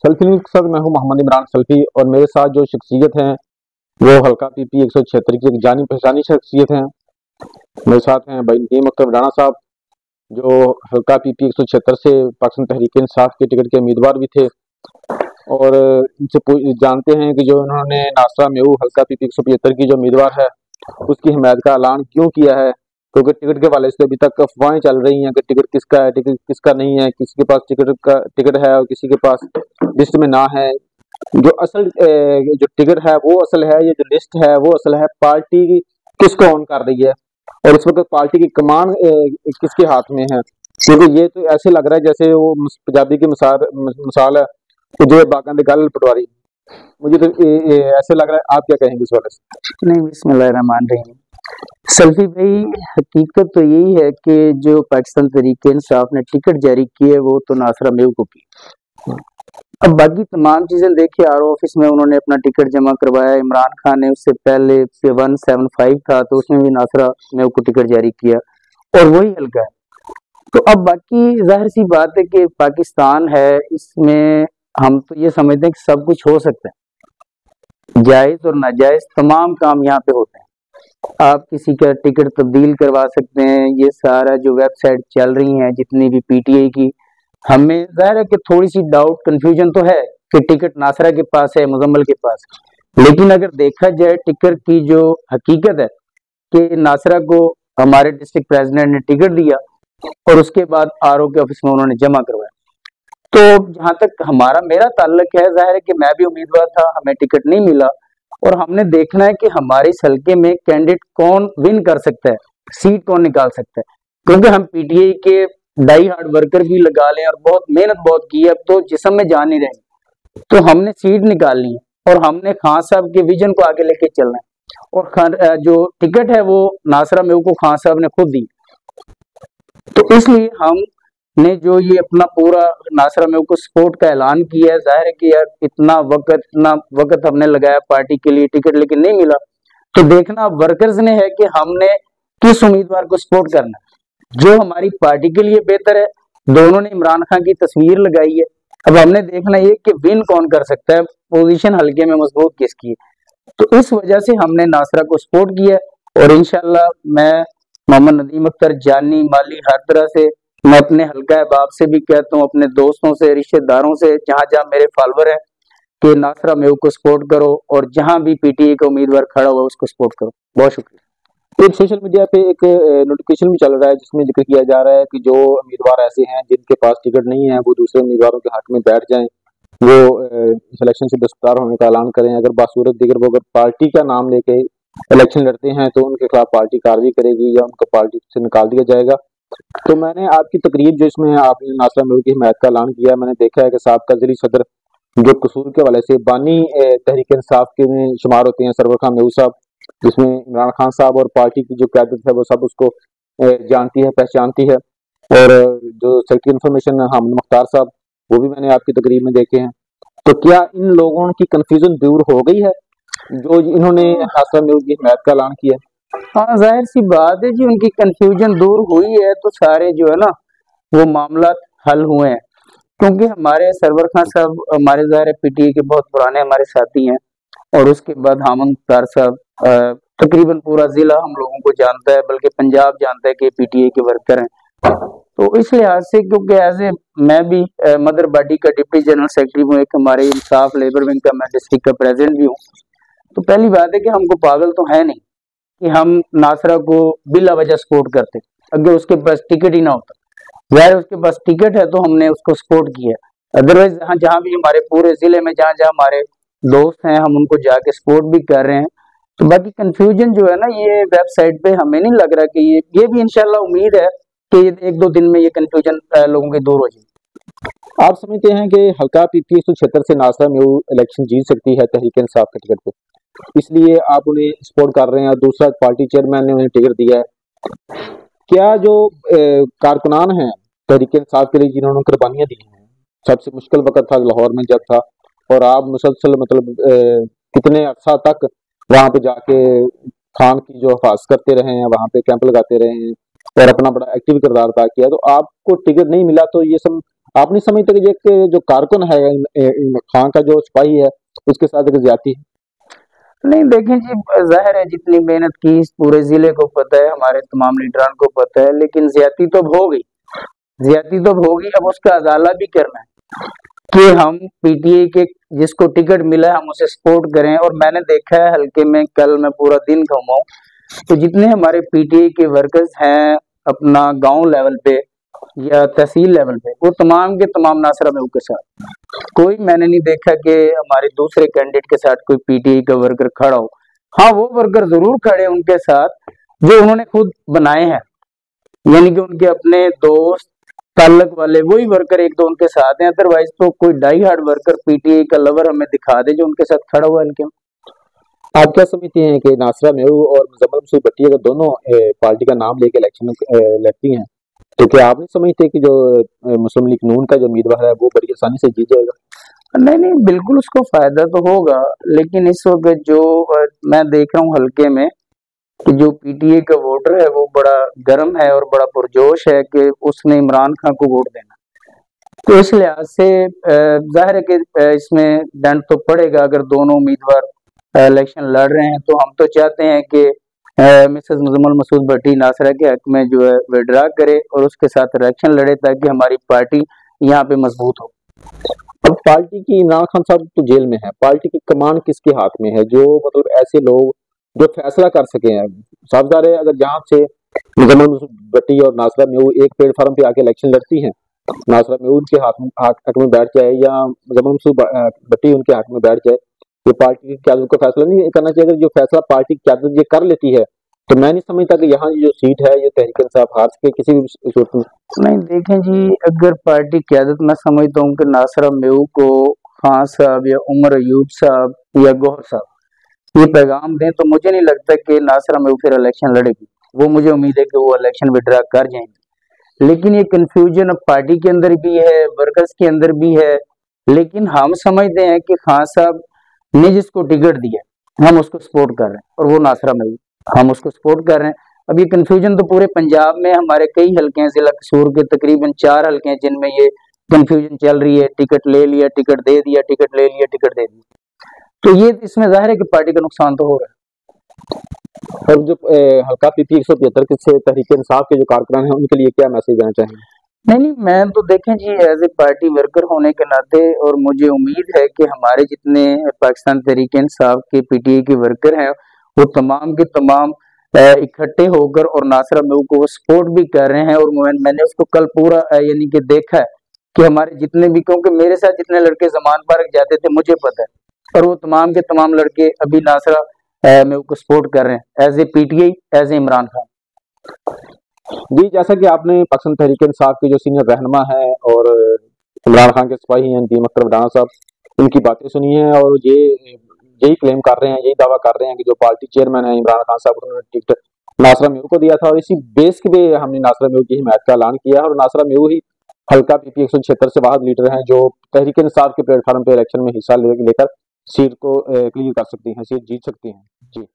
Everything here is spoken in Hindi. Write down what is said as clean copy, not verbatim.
सल्फी न्यूज़ के साथ मैं हूं मोहम्मद इमरान सल्फी और मेरे साथ जो शख्सियत हैं वो हल्का पीपी 176 की एक जानी पहचानी शख्सियत हैं। मेरे साथ हैं भाई नदीम अख्तर राणा साहब जो हल्का पीपी 176 से पाकिस्तान तहरीक इंसाफ के टिकट के उम्मीदवार भी थे और इनसे जानते हैं कि जो उन्होंने नासरा मेऊ हल्का पीपी 175 की जो उम्मीदवार है उसकी हिमायत का ऐलान क्यों किया है, क्योंकि टिकट के हवाले से अभी तक अफवाहें चल रही हैं कि टिकट किसका है, टिकट किसका नहीं है, किसी के पास टिकट है और किसी के पास लिस्ट में ना है। जो असल जो टिकट है वो असल है, ये जो लिस्ट है वो असल है। पार्टी किसको ऑन कर रही है और इस वक्त पार्टी की कमान किसके हाथ में है, क्योंकि ये तो ऐसे लग रहा है जैसे वो पंजाबी की मिसाल है कि जो बागान गल पटवारी। मुझे तो ऐसे लग रहा है। आप क्या कहेंगे इस वाले से? नहीं, बिस्मिल्लाहिर्रहमानिर्रहीम। सल्फी भाई, हकीकत तो यही है कि जो पाकिस्तान तहरीक इंसाफ ने टिकट जारी की है वो तो नासरा मेव को की। अब बाकी तमाम चीजें देखिए, आर ऑफिस में उन्होंने अपना टिकट जमा करवाया, इमरान खान ने उससे पहले 175 था तो उसमें भी नासरा मेव को टिकट जारी किया और वही हल्का है। तो अब बाकी जाहिर सी बात है कि पाकिस्तान है, इसमें हम तो ये समझते हैं कि सब कुछ हो सकता है, जायज और नाजायज तमाम काम यहाँ पे होते हैं। आप किसी का टिकट तब्दील करवा सकते हैं। ये सारा जो वेबसाइट चल रही हैं जितनी भी पीटीआई की, हमें जाहिर है कि थोड़ी सी डाउट कंफ्यूजन तो है कि टिकट नासरा के पास है, मुजम्मल के पास, लेकिन अगर देखा जाए टिकट की जो हकीकत है कि नासरा को हमारे डिस्ट्रिक्ट प्रेसिडेंट ने टिकट दिया और उसके बाद आरओ के ऑफिस में उन्होंने जमा करवाया। तो जहां तक मेरा ताल्लुक है, जाहिर है कि मैं भी उम्मीदवार था, हमें टिकट नहीं मिला और हमने देखना है कि हमारे इस हल्के में कैंडिडेट कौन विन कर सकता है, सीट कौन निकाल सकता है, क्योंकि हम पीटीआई के डाई हार्ड वर्कर भी लगा लें और बहुत मेहनत बहुत की है, अब तो जिस्म में जान नहीं रहेंगे। तो हमने सीट निकालनी है और हमने खान साहब के विजन को आगे लेके चलना है और जो टिकट है वो नासरा मेव को खान साहब ने खुद दी। तो इसलिए हमने जो ये अपना पूरा नासरा मेव को सपोर्ट का ऐलान किया है, जाहिर है कि यार इतना वक्त हमने लगाया पार्टी के लिए, टिकट लेकिन नहीं मिला, तो देखना वर्कर्स ने है कि हमने किस उम्मीदवार को सपोर्ट करना है जो हमारी पार्टी के लिए बेहतर है। दोनों ने इमरान खान की तस्वीर लगाई है, अब हमने देखना ये कि विन कौन कर सकता है, पोजीशन हल्के में मजबूत किसकी है। तो इस वजह से हमने नासरा को सपोर्ट किया और इंशाल्लाह मैं मोहम्मद नदीम अख्तर जानी माली हर तरह से, मैं अपने हल्का अहबाब से भी कहता हूँ, अपने दोस्तों से, रिश्तेदारों से, जहां जहां मेरे फॉलोअर हैं, कि नासरा मेव को सपोर्ट करो और जहां भी पीटीआई का उम्मीदवार खड़ा हुआ उसको सपोर्ट करो। बहुत शुक्रिया। एक सोशल मीडिया पे एक नोटिफिकेशन भी चल रहा है जिसमें जिक्र किया जा रहा है कि जो उम्मीदवार ऐसे हैं जिनके पास टिकट नहीं है वो दूसरे उम्मीदवारों के हक में बैठ जाएं, वो इलेक्शन से दस्तबरदार होने का ऐलान करें। अगर बासूरत दिगर वो अगर पार्टी का नाम लेके इलेक्शन लड़ते हैं तो उनके खिलाफ पार्टी कार्रवाई करेगी या उनको पार्टी से निकाल दिया जाएगा। तो मैंने आपकी तकरीर जो इसमें आपने नासरा मेव की हिमायत का ऐलान किया, मैंने देखा है कि साहब का जिली सदर जो कसूर के हवाले से बानी तहरीक इंसाफ के में शुमार होते हैं, सरवर खान मेऊ साहब, जिसमें इमरान खान साहब और पार्टी की जो क्यादत है वो सब उसको जानती है, पहचानती है। और जो सेक्रेटरी इन्फॉर्मेशन हामिद मुख्तार साहब, वो भी मैंने आपकी तकरीर में देखे हैं। तो क्या इन लोगों की कंफ्यूजन दूर हो गई है जो इन्होंने नासरा मेव की हिमायत का ऐलान किया? हाँ, जाहिर सी बात है जी, उनकी कंफ्यूजन दूर हुई है तो सारे जो है ना वो मामला हल हुए हैं, क्योंकि हमारे सरवर खान साहब हमारे जाहिर पीटीआई के बहुत पुराने हमारे साथी हैं और उसके बाद हामिद मुख्तार साहब, तकरीबन पूरा जिला हम लोगों को जानता है, बल्कि पंजाब जानता है कि पीटीआई के वर्कर हैं। तो इस लिहाज से, क्योंकि एज ए मैं भी मदर बॉडी का डिप्टी जनरल सेक्रेटरी हूँ, एक हमारे इंसाफ लेबर विंग का मैं डिस्ट्रिक्ट का प्रेसिडेंट भी हूँ, तो पहली बात है कि हमको पागल तो है नहीं कि हम नासरा को बिला वजह सपोर्ट करते। अगर उसके पास टिकट ही ना होता, जाहिर उसके पास टिकट है तो हमने उसको सपोर्ट किया। अदरवाइज जहाँ भी हमारे पूरे जिले में जहाँ जहाँ हमारे दोस्त हैं हम उनको जाके सपोर्ट भी कर रहे हैं। तो बाकी कंफ्यूजन जो है ना, ये वेबसाइट पे हमें नहीं लग रहा कि ये भी इंशाल्लाह उम्मीद है कि एक दो दिन में ये कंफ्यूजन लोगों की दूर हो जाए। आप समझते हैं कि हल्का पीपी 176 से नासरा मेव इलेक्शन जीत सकती है तहरीक इंसाफ के टिकट पे, इसलिए आप उन्हें सपोर्ट कर रहे हैं और दूसरा पार्टी चेयरमैन ने उन्हें टिकट दिया है। क्या जो कारकुनान हैं तहरीक इंसाफ के लिए जिन्होंने कुर्बानियां दी हैं, सबसे मुश्किल वक्त था लाहौर में जब था, और आप मुसलसल मतलब कितने अरसा तक वहां पे जाके खान की जो हिफाजत करते रहे हैं, वहां पे कैंप लगाते रहे हैं और अपना बड़ा एक्टिव किरदार अदा किया, तो आपको टिकट नहीं मिला तो ये सब आप नहीं समझते कि ये एक जो कारकुन है खान का जो सिपाही है उसके साथ एक ज्यादती है? नहीं देखें जी, जाहिर है जितनी मेहनत की इस पूरे जिले को पता है, हमारे तमाम लीडरान को पता है, लेकिन ज्यादती तो अब हो गई, ज्यादती तो अब होगी। अब उसका अदाला भी करना है कि हम पीटीआई के जिसको टिकट मिला है हम उसे सपोर्ट करें। और मैंने देखा है हल्के में, कल मैं पूरा दिन घूमा हूं, तो जितने हमारे पीटीआई के वर्कर्स हैं अपना गांव लेवल पे या तहसील लेवल पे, वो तमाम के तमाम नासरा महबूब के साथ, कोई मैंने नहीं देखा कि हमारे दूसरे कैंडिडेट के साथ कोई पीटीआई का वर्कर खड़ा हो। हाँ, वो वर्कर जरूर खड़े उनके साथ जो उन्होंने खुद बनाए हैं, यानी कि उनके अपने दोस्त ताल्लुक वाले वही वर्कर एक दो उनके साथ हैं। अदरवाइज तो कोई डाई हार्ड वर्कर पीटीआई का लवर हमें दिखा दे जो उनके साथ खड़ा हुआ है हल्के में। आप क्या समझते हैं कि नासरा महबूब और मुजम्मिल मसूद भट्टी अगर दोनों पार्टी का नाम लेके इलेक्शन लड़ती हैं तो क्या आप नहीं समझते कि जो मुस्लिम लीग नून का जो उम्मीदवार है वो बड़ी आसानी से जीत जाएगा? नहीं नहीं, बिल्कुल उसको फायदा तो होगा, लेकिन इस वक्त जो मैं देख रहा हूँ हल्के में कि जो पीटीआई का वोटर है वो बड़ा गर्म है और बड़ा पुरजोश है कि उसने इमरान खान को वोट देना। तो इस लिहाज से जाहिर है कि इसमें दंड तो पड़ेगा अगर दोनों उम्मीदवार इलेक्शन लड़ रहे हैं। तो हम तो चाहते हैं कि मिसेस मुजम्मिल मसूद भट्टी नासरा के हक में जो है विड्रा करे और उसके साथ इलेक्शन लड़े ताकि हमारी पार्टी यहाँ पे मजबूत हो। अब पार्टी की इमरान खान साहब तो जेल में है, पार्टी की कमान किसके हाथ में है जो मतलब ऐसे लोग जो फैसला कर सके हैं? साफ ज़ाहिर है अगर यहाँ से मुजम्मिल मसूद भट्टी और नासरा महबूब एक प्लेटफार्म पे आके इलेक्शन लड़ती हैं, नासरा महबूब उनके हक में बैठ जाए या मुजम्मिल मसूद भट्टी उनके हक में बैठ जाए, ये पार्टी की क्यादत को फैसला नहीं करना चाहिए? अगर जो फैसला पार्टी की क्यादत ये कर लेती है तो मैं नहीं समझता कि यहाँ जो सीट है ये तहरीक इंसाफ हार सके किसी भी सूरत में। नहीं देखें जी, अगर पार्टी क्यादत मैं समझता हूँ कि नासरा महबूब को खान साहब या उमर अयूब साहब या गौहर साहब ये पैगाम दें तो मुझे नहीं लगता कि नासरा महबूब फिर इलेक्शन लड़ेगी। वो मुझे उम्मीद है कि वो इलेक्शन विड्रा कर जाएंगे, लेकिन ये कंफ्यूजन अब पार्टी के अंदर भी है, वर्कर्स के अंदर भी है। लेकिन हम समझते हैं कि खान साहब ने जिसको टिकट दिया हम उसको सपोर्ट कर रहे हैं और वो नासरा महबूब, हम उसको सपोर्ट कर रहे हैं। अब ये कंफ्यूजन तो पूरे पंजाब में हमारे कई हल्के हैं, जिला कसूर के तकरीबन 4 हल्के हैं जिनमें ये कंफ्यूजन चल रही है, टिकट ले लिया, टिकट दे दिया, टिकट ले लिया, टिकट दे दिया। तो ये इसमें जाहिर है कि पार्टी का नुकसान तो हो रहा है। और जो हल्का पीपी 175 से तहरीक इंसाफ के जो कारकुनान हैं उनके लिए क्या मैसेज देना चाहेंगे? नहीं नहीं, मैं तो देखें जी एज ए पार्टी वर्कर होने के नाते और मुझे उम्मीद है कि हमारे जितने पाकिस्तान तहरीक इंसाफ के पीटीआई के वर्कर हैं वो तमाम के तमाम इकट्ठे होकर और नासरा महबूब को वो सपोर्ट भी कर रहे हैं। और मैंने उसको कल पूरा यानी कि देखा है कि हमारे जितने भी, क्योंकि मेरे साथ जितने लड़के जमान पार्क जाते थे मुझे पता है, और वो तमाम के तमाम लड़के अभी नासरा महबूब को सपोर्ट कर रहे हैं as a PTI, as a Imran Khan. जी, जैसा कि आपने पाकिस्तान तहरीक इंसाफ के जो सीनियर रहनुमा है और इमरान खान के सिपाही हैं नदीम अख्तर वडाना साहब, उनकी बातें सुनी हैं और ये यही क्लेम कर रहे हैं, यही दावा कर रहे हैं कि जो पार्टी चेयरमैन है इमरान खान साहब उन्होंने टिकट नासरा महबूब को दिया था और इसी बेस के पे हमने नासरा महबूब की हिमायत का ऐलान किया है। और नासरा महबूब ही हल्का पीपी 176 से वाहिद लीडर हैं जो तहरीक इंसाफ के प्लेटफॉर्म पे इलेक्शन में हिस्सा लेकर सीट को क्लियर कर सकती हैं, सीट जीत सकती हैं। जी।